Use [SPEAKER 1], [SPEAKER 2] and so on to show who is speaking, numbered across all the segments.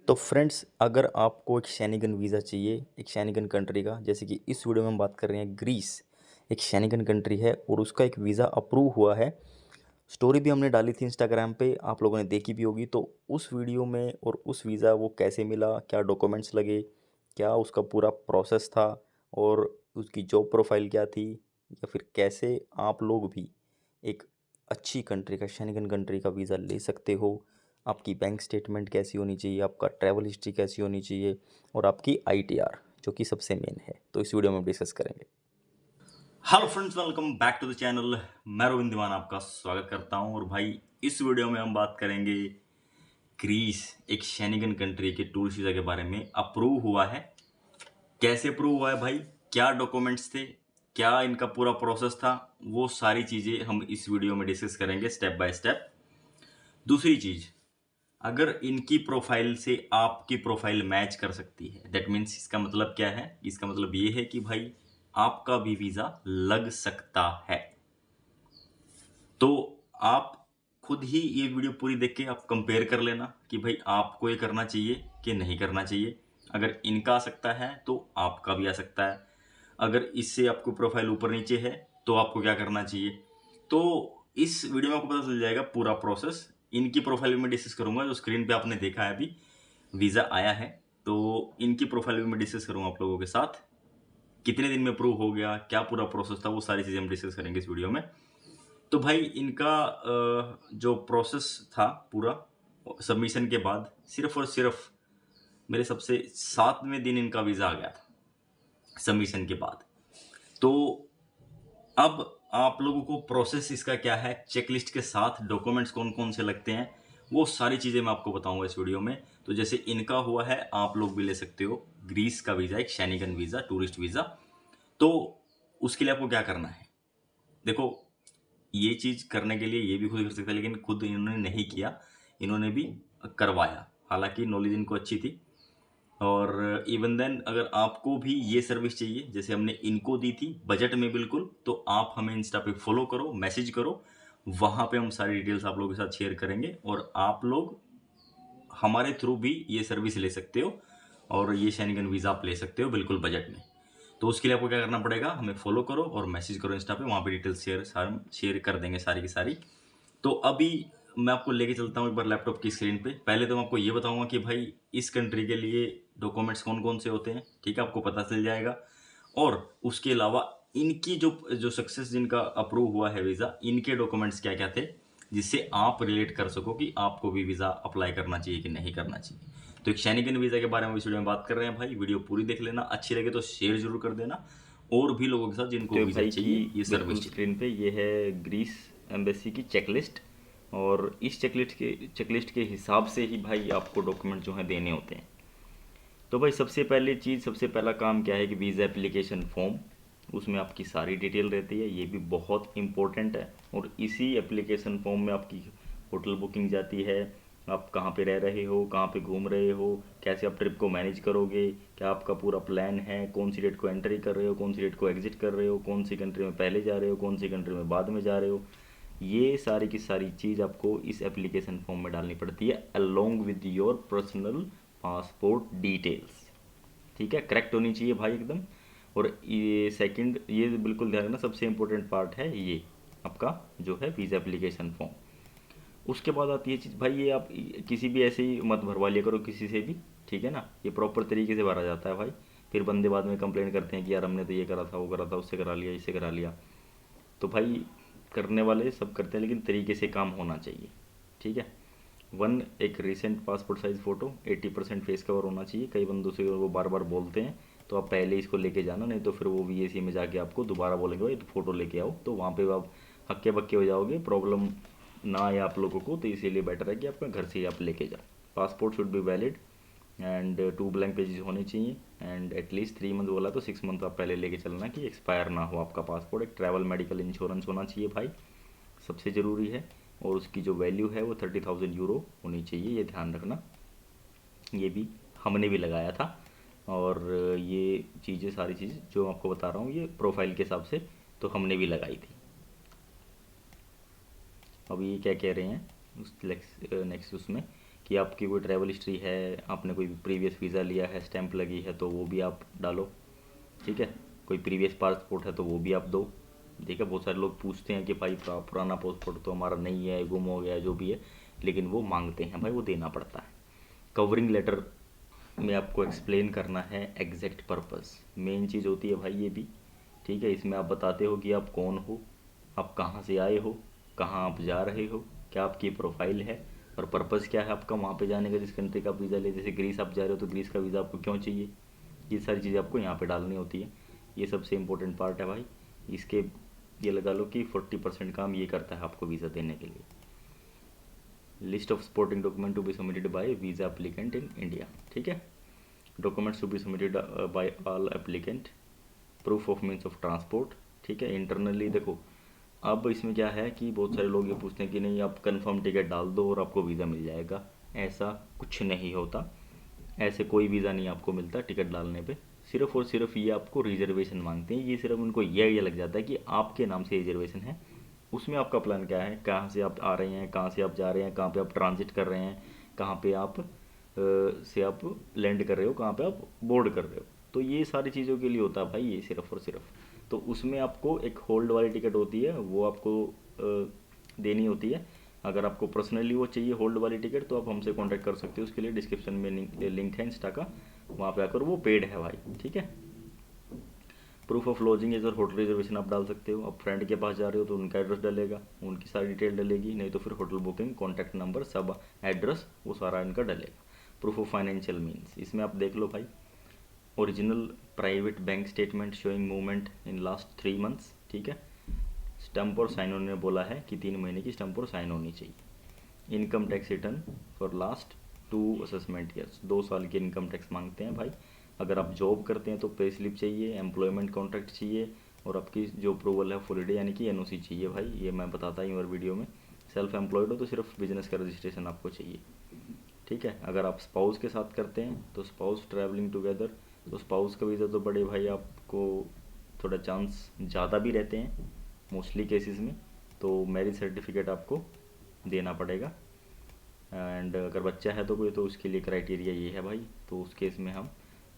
[SPEAKER 1] तो फ्रेंड्स, अगर आपको एक शेंगेन वीज़ा चाहिए, एक शेंगेन कंट्री का, जैसे कि इस वीडियो में हम बात कर रहे हैं ग्रीस, एक शेंगेन कंट्री है और उसका एक वीज़ा अप्रूव हुआ है। स्टोरी भी हमने डाली थी इंस्टाग्राम पे, आप लोगों ने देखी भी होगी। तो उस वीडियो में और उस वीज़ा वो कैसे मिला, क्या डॉक्यूमेंट्स लगे, क्या उसका पूरा प्रोसेस था और उसकी जॉब प्रोफाइल क्या थी, या फिर कैसे आप लोग भी एक अच्छी कंट्री का, शेंगेन कंट्री का वीज़ा ले सकते हो। आपकी बैंक स्टेटमेंट कैसी होनी चाहिए, आपका ट्रैवल हिस्ट्री कैसी होनी चाहिए और आपकी आईटीआर, जो कि सबसे मेन है। तो इस वीडियो में हम डिस्कस करेंगे। Hello friends, welcome back to the channel. मैं रविंद्र दीवान आपका स्वागत करता हूं। और भाई, इस वीडियो में हम बात करेंगे ग्रीस, एक शेंगेन कंट्री के टूरिस्ट वीज़ा के बारे में। अप्रूव हुआ है, कैसे अप्रूव हुआ है भाई, क्या डॉक्यूमेंट्स थे, क्या इनका पूरा प्रोसेस था, वो सारी चीज़ें हम इस वीडियो में डिस्कस करेंगे स्टेप बाय स्टेप। दूसरी चीज़, अगर इनकी प्रोफाइल से आपकी प्रोफाइल मैच कर सकती है, दैट मीन्स इसका मतलब क्या है? इसका मतलब ये है कि भाई आपका भी वीज़ा लग सकता है। तो आप खुद ही ये वीडियो पूरी देख के आप कंपेयर कर लेना कि भाई आपको ये करना चाहिए कि नहीं करना चाहिए। अगर इनका आ सकता है तो आपका भी आ सकता है। अगर इससे आपको प्रोफाइल ऊपर नीचे है तो आपको क्या करना चाहिए। तो इस वीडियो में आपको पता चल जाएगा पूरा प्रोसेस। इनकी प्रोफाइल भी मैं डिस्कस करूंगा, जो स्क्रीन पे आपने देखा है अभी वीज़ा आया है। तो इनकी प्रोफाइल भी मैं डिस्कस करूंगा आप लोगों के साथ। कितने दिन में अप्रूव हो गया, क्या पूरा प्रोसेस था, वो सारी चीज़ें हम डिस्कस करेंगे इस वीडियो में। तो भाई इनका जो प्रोसेस था पूरा सबमिशन के बाद, सिर्फ और सिर्फ मेरे सबसे 7वें दिन इनका वीज़ा आ गया था सबमिशन के बाद। तो अब आप लोगों को प्रोसेस इसका क्या है, चेकलिस्ट के साथ डॉक्यूमेंट्स कौन कौन से लगते हैं, वो सारी चीज़ें मैं आपको बताऊंगा इस वीडियो में। तो जैसे इनका हुआ है, आप लोग भी ले सकते हो ग्रीस का वीज़ा, एक शेंगेन वीज़ा, टूरिस्ट वीज़ा। तो उसके लिए आपको क्या करना है, देखो, ये चीज़ करने के लिए ये भी खुद कर सकते हैं, लेकिन खुद इन्होंने नहीं किया, इन्होंने भी करवाया। हालांकि नॉलेज इनको अच्छी थी। और इवन देन अगर आपको भी ये सर्विस चाहिए जैसे हमने इनको दी थी बजट में बिल्कुल, तो आप हमें इंस्टा पे फॉलो करो, मैसेज करो, वहाँ पे हम सारी डिटेल्स आप लोगों के साथ शेयर करेंगे और आप लोग हमारे थ्रू भी ये सर्विस ले सकते हो और ये शेंगेन वीज़ा आप ले सकते हो बिल्कुल बजट में। तो उसके लिए आपको क्या करना पड़ेगा, हमें फॉलो करो और मैसेज करो इंस्टा पे, वहाँ पे डिटेल्स शेयर कर देंगे सारी की सारी। तो अभी मैं आपको लेके चलता हूँ एक बार लैपटॉप की स्क्रीन पे। पहले तो मैं आपको ये बताऊंगा कि भाई इस कंट्री के लिए डॉक्यूमेंट्स कौन कौन से होते हैं, ठीक है, आपको पता चल जाएगा। और उसके अलावा इनकी जो जो सक्सेस जिनका अप्रूव हुआ है वीज़ा, इनके डॉक्यूमेंट्स क्या क्या थे, जिससे आप रिलेट कर सको कि आपको भी वीज़ा अप्लाई करना चाहिए कि नहीं करना चाहिए। तो एक शेंगेन वीज़ा के बारे में इस वीडियो में बात कर रहे हैं भाई। वीडियो पूरी देख लेना, अच्छी लगे तो शेयर जरूर कर देना और भी लोगों के साथ जिनको
[SPEAKER 2] तो
[SPEAKER 1] वीज़ा
[SPEAKER 2] भाई की
[SPEAKER 1] चाहिए ये
[SPEAKER 2] बिल्कुल
[SPEAKER 1] सर्विस चाहिए।
[SPEAKER 2] स्क्रीन पे ये है ग्रीस एम्बेसी की चेकलिस्ट। और इस चेकलिस्ट के हिसाब से ही भाई आपको डॉक्यूमेंट जो हैं देने होते हैं। तो भाई सबसे पहला काम क्या है कि वीज़ा एप्लीकेशन फॉर्म, उसमें आपकी सारी डिटेल रहती है, ये भी बहुत इंपॉर्टेंट है। और इसी एप्लीकेशन फॉर्म में आपकी होटल बुकिंग जाती है, आप कहाँ पे रह रहे हो, कहाँ पे घूम रहे हो, कैसे आप ट्रिप को मैनेज करोगे, क्या आपका पूरा प्लान है, कौन सी डेट को एंट्री कर रहे हो, कौन सी डेट को एग्जिट कर रहे हो, कौन सी कंट्री में पहले जा रहे हो, कौन सी कंट्री में बाद में जा रहे हो। ये सारी की सारी चीज़ आपको इस एप्लीकेशन फॉर्म में डालनी पड़ती है along with your personal passport details. ठीक है, करेक्ट होनी चाहिए भाई एकदम। और ये सेकंड, ये बिल्कुल ध्यान रखना, सबसे इम्पोर्टेंट पार्ट है ये आपका जो है वीज़ा एप्लीकेशन फॉर्म। उसके बाद आती है चीज़ भाई, ये आप किसी भी ऐसे ही मत भरवा लिया करो किसी से भी, ठीक है ना। ये प्रॉपर तरीके से भरा जाता है भाई। फिर बंदे बाद में कंप्लेंट करते हैं कि यार हमने तो ये करा था, वो करा था, उससे करा लिया, इससे करा लिया। तो भाई करने वाले सब करते हैं, लेकिन तरीके से काम होना चाहिए, ठीक है। वन, एक recent passport size photo, 80% face cover होना चाहिए। कई बंदों से वो बार बार बोलते हैं, तो आप पहले इसको लेके जाना, नहीं तो फिर वो वीएसी में जाके आपको दोबारा बोलेंगे भाई तो फ़ोटो लेके आओ, तो वहाँ पे आप हक्के बक्के हो जाओगे, प्रॉब्लम ना आए आप लोगों को। तो इसीलिए बेटर है कि आपका घर से ही आप लेके जाओ। Passport should be valid and 2 blank pages होने चाहिए एंड एटलीस्ट 3 मंथ बोला तो 6 मंथ आप पहले लेके चलना कि एक्सपायर ना हो आपका पासपोर्ट। एक ट्रैवल मेडिकल इंश्योरेंस होना चाहिए भाई, सबसे ज़रूरी है। और उसकी जो वैल्यू है वो 30,000 यूरो होनी चाहिए, ये ध्यान रखना। ये भी हमने भी लगाया था। और ये चीज़ें, सारी चीज़ जो मैं आपको बता रहा हूँ, ये प्रोफाइल के हिसाब से तो हमने भी लगाई थी। अब ये क्या कह रहे हैं उस नेक्स्ट उसमें कि आपकी कोई ट्रैवल हिस्ट्री है, आपने कोई प्रीवियस वीज़ा लिया है, स्टैंप लगी है, तो वो भी आप डालो। ठीक है, कोई प्रीवियस पासपोर्ट है तो वो भी आप दो। ठीक है, बहुत सारे लोग पूछते हैं कि भाई पुराना पासपोर्ट तो हमारा नहीं है, गुम हो गया है, जो भी है, लेकिन वो मांगते हैं भाई, वो देना पड़ता है। कवरिंग लेटर में आपको एक्सप्लेन करना है एग्जैक्ट पर्पस, मेन चीज़ होती है भाई ये भी। ठीक है, इसमें आप बताते हो कि आप कौन हो, आप कहाँ से आए हो, कहाँ आप जा रहे हो, क्या आपकी प्रोफाइल है, और पर्पस क्या है आपका वहाँ पे जाने का, जिस कंट्री का आप वीज़ा ले। जैसे ग्रीस आप जा रहे हो तो ग्रीस का वीज़ा आपको क्यों चाहिए, ये सारी चीज़ें आपको यहाँ पे डालनी होती है। ये सबसे इम्पोर्टेंट पार्ट है भाई। इसके ये लगा लो कि 40% काम ये करता है आपको वीज़ा देने के लिए। List of supporting document to be submitted by visa applicant in India. ठीक है, documents to be submitted by all applicant, proof of means of transport. ठीक है, इंटरनली देखो, अब इसमें क्या है कि बहुत सारे लोग ये पूछते हैं कि नहीं आप कंफर्म टिकट डाल दो और आपको वीज़ा मिल जाएगा। ऐसा कुछ नहीं होता, ऐसे कोई वीज़ा नहीं आपको मिलता टिकट डालने पे। सिर्फ और सिर्फ ये आपको रिजर्वेशन मांगते हैं। ये सिर्फ उनको ये आइडिया लग जाता है कि आपके नाम से रिजर्वेशन है, उसमें आपका प्लान क्या है, कहाँ से आप आ रहे हैं, कहाँ से आप जा रहे हैं, कहाँ पे आप ट्रांजिट कर रहे हैं, कहाँ पे आप से आप लैंड कर रहे हो, कहाँ पे आप बोर्ड कर रहे हो। तो ये सारी चीज़ों के लिए होता है भाई ये सिर्फ और सिर्फ। तो उसमें आपको एक होल्ड वाली टिकट होती है, वो आपको देनी होती है। अगर आपको पर्सनली वो चाहिए होल्ड वाली टिकट तो आप हमसे कांटेक्ट कर सकते हो, उसके लिए डिस्क्रिप्शन में लिंक है इंस्टा का, वहाँ पे आकर वो पेड है भाई। ठीक है, प्रूफ ऑफ लॉजिंग इधर होटल रिजर्वेशन आप डाल सकते हो। आप फ्रेंड के पास जा रहे हो तो उनका एड्रेस डलेगा, उनकी सारी डिटेल डलेगी, नहीं तो फिर होटल बुकिंग, कॉन्टैक्ट नंबर, सब एड्रेस, वो सारा इनका डलेगा। प्रूफ ऑफ फाइनेंशियल मीन्स, इसमें आप देख लो भाई, original private bank statement showing movement in last 3 months. ठीक है, स्टम्प और साइन होने बोला है कि 3 महीने की स्टम्प और साइन होनी चाहिए। Income tax return for last 2 assessment years, 2 साल की इनकम टैक्स मांगते हैं भाई। अगर आप जॉब करते हैं तो पे स्लिप चाहिए, एम्प्लॉयमेंट कॉन्ट्रैक्ट चाहिए, और आपकी जो अप्रूवल है फॉलिडे यानी कि एनओसी चाहिए भाई। ये मैं बताता ही हूँ और वीडियो में। सेल्फ एम्प्लॉयड हो तो सिर्फ बिजनेस का रजिस्ट्रेशन आपको चाहिए। ठीक है, अगर आप स्पाउस के साथ करते हैं तो स्पाउस ट्रैवलिंग टुगेदर, तो स्पाउस का वीज़ा तो बड़े भाई आपको थोड़ा चांस ज़्यादा भी रहते हैं मोस्टली केसेस में, तो मैरिज सर्टिफिकेट आपको देना पड़ेगा। एंड अगर बच्चा है तो कोई, तो उसके लिए क्राइटेरिया ये है भाई, तो उस केस में हम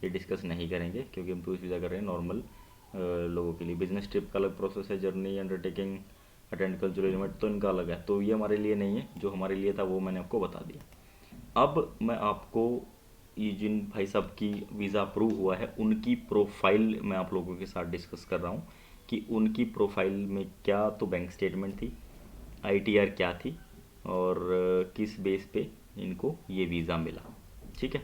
[SPEAKER 2] ये डिस्कस नहीं करेंगे क्योंकि हम टूरिस्ट वीज़ा कर रहे हैं नॉर्मल लोगों के लिए। बिजनेस ट्रिप का अलग प्रोसेस है, journey undertaking, attend cultural event, तो इनका अलग है, तो ये हमारे लिए नहीं है। जो हमारे लिए था वो मैंने आपको बता दिया। अब मैं आपको ये जिन भाई साहब की वीज़ा अप्रूव हुआ है उनकी प्रोफाइल मैं आप लोगों के साथ डिस्कस कर रहा हूँ कि उनकी प्रोफाइल में क्या तो बैंक स्टेटमेंट थी, आईटीआर क्या थी, और किस बेस पे इनको ये वीज़ा मिला। ठीक है,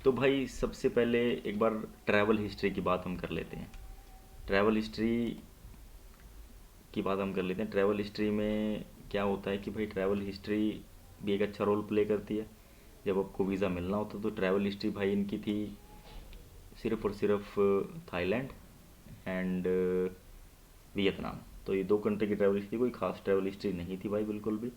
[SPEAKER 2] तो भाई सबसे पहले एक बार ट्रैवल हिस्ट्री की बात हम कर लेते हैं। ट्रैवल हिस्ट्री की बात हम कर लेते हैं। ट्रैवल हिस्ट्री में क्या होता है कि भाई ट्रैवल हिस्ट्री भी एक अच्छा रोल प्ले करती है। जब आपको वीज़ा मिलना होता तो ट्रैवल हिस्ट्री भाई इनकी थी सिर्फ और सिर्फ थाईलैंड एंड वियतनाम। तो ये 2 कंट्री की ट्रैवल हिस्ट्री, कोई खास ट्रैवल हिस्ट्री नहीं थी भाई बिल्कुल भी।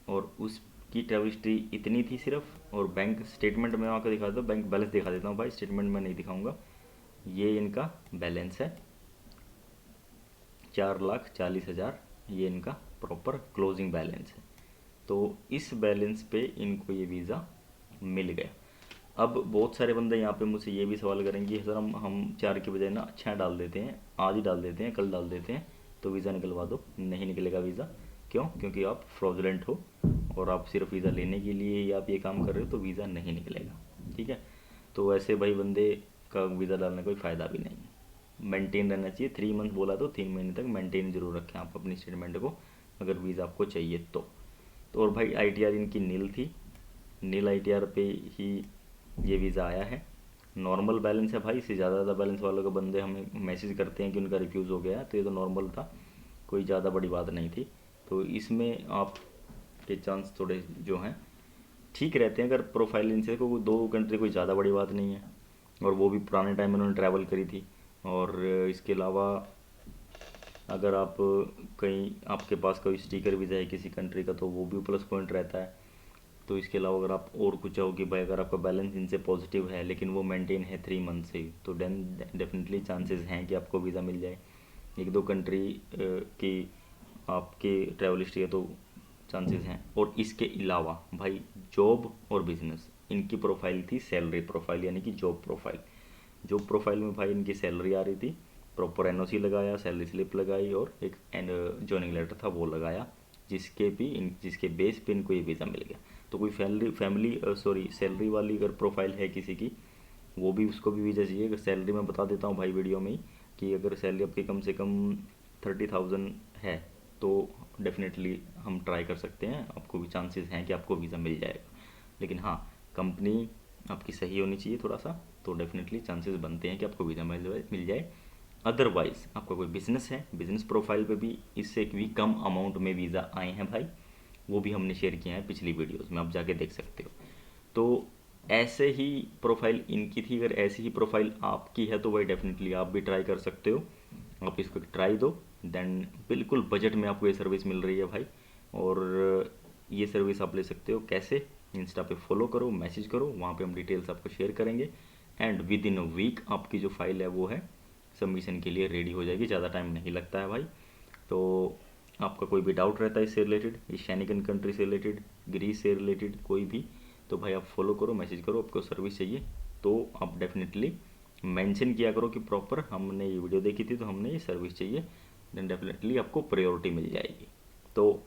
[SPEAKER 2] और उसकी ट्रैवल हिस्ट्री इतनी थी सिर्फ। और बैंक स्टेटमेंट में आकर दिखा देता हूँ, बैंक बैलेंस दिखा देता हूँ भाई, स्टेटमेंट में नहीं दिखाऊंगा। ये इनका बैलेंस है 4,40,000, ये इनका प्रॉपर क्लोजिंग बैलेंस है। तो इस बैलेंस पे इनको ये वीज़ा मिल गया। अब बहुत सारे बंदे यहाँ पे मुझसे ये भी सवाल करेंगे सर हम 4 के बजाय ना अच्छा डाल देते हैं, आज ही डाल देते हैं, कल डाल देते हैं तो वीज़ा निकलवा दो। नहीं निकलेगा वीज़ा। क्यों? क्योंकि आप फ्रॉडलेंट हो और आप सिर्फ वीज़ा लेने के लिए ही आप ये काम कर रहे हो, तो वीज़ा नहीं निकलेगा। ठीक है, तो ऐसे भाई बंदे का वीज़ा डालने का कोई फ़ायदा भी नहीं है। मेंटेन रहना चाहिए, 3 मंथ बोला तो 3 महीने तक मेंटेन जरूर रखें आप अपनी स्टेटमेंट को, अगर वीज़ा आपको चाहिए तो और भाई आईटीआर इनकी नील थी, नील आईटीआर पे ही ये वीज़ा आया है। नॉर्मल बैलेंस है भाई, इससे ज़्यादा बैलेंस वालों के बंदे हमें मैसेज करते हैं कि उनका रिफ्यूज़ हो गया, तो ये तो नॉर्मल था, कोई ज़्यादा बड़ी बात नहीं थी। तो इसमें आप के चांस थोड़े जो हैं ठीक रहते हैं। अगर प्रोफाइल इनसे को 2 कंट्री कोई ज़्यादा बड़ी बात नहीं है, और वो भी पुराने टाइम में उन्होंने ट्रैवल करी थी। और इसके अलावा अगर आप कहीं आपके पास कोई स्टिकर वीज़ा है किसी कंट्री का तो वो भी प्लस पॉइंट रहता है। तो इसके अलावा अगर आप और कुछ चाहो कि भाई अगर आपका बैलेंस इनसे पॉजिटिव है लेकिन वो मेंटेन है 3 मंथ से, तो देन डेफिनेटली चांसेस हैं कि आपको वीज़ा मिल जाए। 1-2 कंट्री की आपके ट्रैवल हिस्ट्री है तो चांसेस हैं। और इसके अलावा भाई जॉब और बिजनेस, इनकी प्रोफाइल थी सैलरी प्रोफाइल यानी कि जॉब प्रोफाइल। जॉब प्रोफाइल में भाई इनकी सैलरी आ रही थी, प्रॉपर एनओसी लगाया, सैलरी स्लिप लगाई और एक जॉइनिंग लेटर था वो लगाया, जिसके बेस पे इनको ये वीज़ा मिल गया। तो कोई फैमिली सैलरी वाली अगर प्रोफाइल है किसी की, वो भी, उसको भी वीज़ा चाहिए। अगर सैलरी मैं बता देता हूँ भाई वीडियो में ही, कि अगर सैलरी आपकी कम से कम 30,000 है तो डेफिनेटली हम ट्राई कर सकते हैं, आपको भी चांसेस हैं कि आपको वीज़ा मिल जाएगा। लेकिन हाँ, कंपनी आपकी सही होनी चाहिए थोड़ा सा, तो डेफिनेटली चांसेस बनते हैं कि आपको वीज़ा मिल जाए। अदरवाइज़ आपका कोई बिजनेस है, बिजनेस प्रोफाइल पे भी इससे भी कम अमाउंट में वीज़ा आए हैं भाई, वो भी हमने शेयर किया है पिछली वीडियोस में, आप जाके देख सकते हो। तो ऐसे ही प्रोफाइल इनकी थी, अगर ऐसी ही प्रोफाइल आपकी है तो भाई डेफिनेटली आप भी ट्राई कर सकते हो। आप इसको ट्राई दो, देन बिल्कुल बजट में आपको ये सर्विस मिल रही है भाई। और ये सर्विस आप ले सकते हो कैसे, इंस्टा पे फॉलो करो, मैसेज करो, वहाँ पे हम डिटेल्स आपको शेयर करेंगे। And within a week आपकी जो फाइल है वो है सबमिशन के लिए रेडी हो जाएगी, ज़्यादा टाइम नहीं लगता है भाई। तो आपका कोई भी डाउट रहता है इससे रिलेटेड, इस शेनिगन कंट्री से रिलेटेड, ग्रीस से रिलेटेड कोई भी, तो भाई आप फॉलो करो, मैसेज करो, आपको सर्विस चाहिए तो आप डेफिनेटली मेंशन किया करो कि प्रॉपर हमने ये वीडियो देखी थी तो हमने ये सर्विस चाहिए, देन डेफिनेटली आपको प्रायोरिटी मिल जाएगी। तो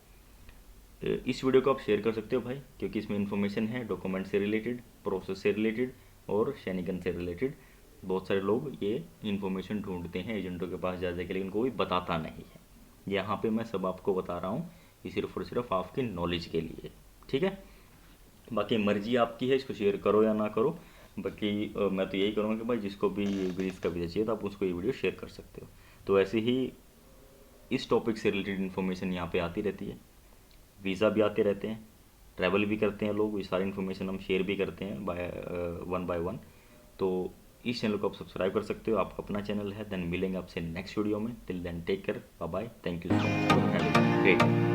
[SPEAKER 2] इस वीडियो को आप शेयर कर सकते हो भाई, क्योंकि इसमें इन्फॉर्मेशन है डॉक्यूमेंट से रिलेटेड, प्रोसेस से रिलेटेड और शेनिगन से रिलेटेड। बहुत सारे लोग ये इन्फॉर्मेशन ढूंढते हैं एजेंटों के पास जा के, लेकिन कोई बताता नहीं है। यहाँ पे मैं सब आपको बता रहा हूँ, ये सिर्फ और सिर्फ आपकी नॉलेज के लिए, ठीक है। बाकी मर्जी आपकी है, इसको शेयर करो या ना करो। बाकी मैं तो यही करूँगा कि भाई जिसको भी ग्रीस का वीज़ा चाहिए तो आप उसको ये वीडियो शेयर कर सकते हो। तो ऐसे ही इस टॉपिक से रिलेटेड इन्फॉर्मेशन यहाँ पे आती रहती है, वीज़ा भी आते रहते हैं, ट्रैवल भी करते हैं लोग, ये सारी इन्फॉर्मेशन हम शेयर भी करते हैं वन बाय वन। तो इस चैनल को आप सब्सक्राइब कर सकते हो, आपका अपना चैनल है। देन मिलेंगे आपसे नेक्स्ट वीडियो में, till then take care, bye bye, thank you so much for having great.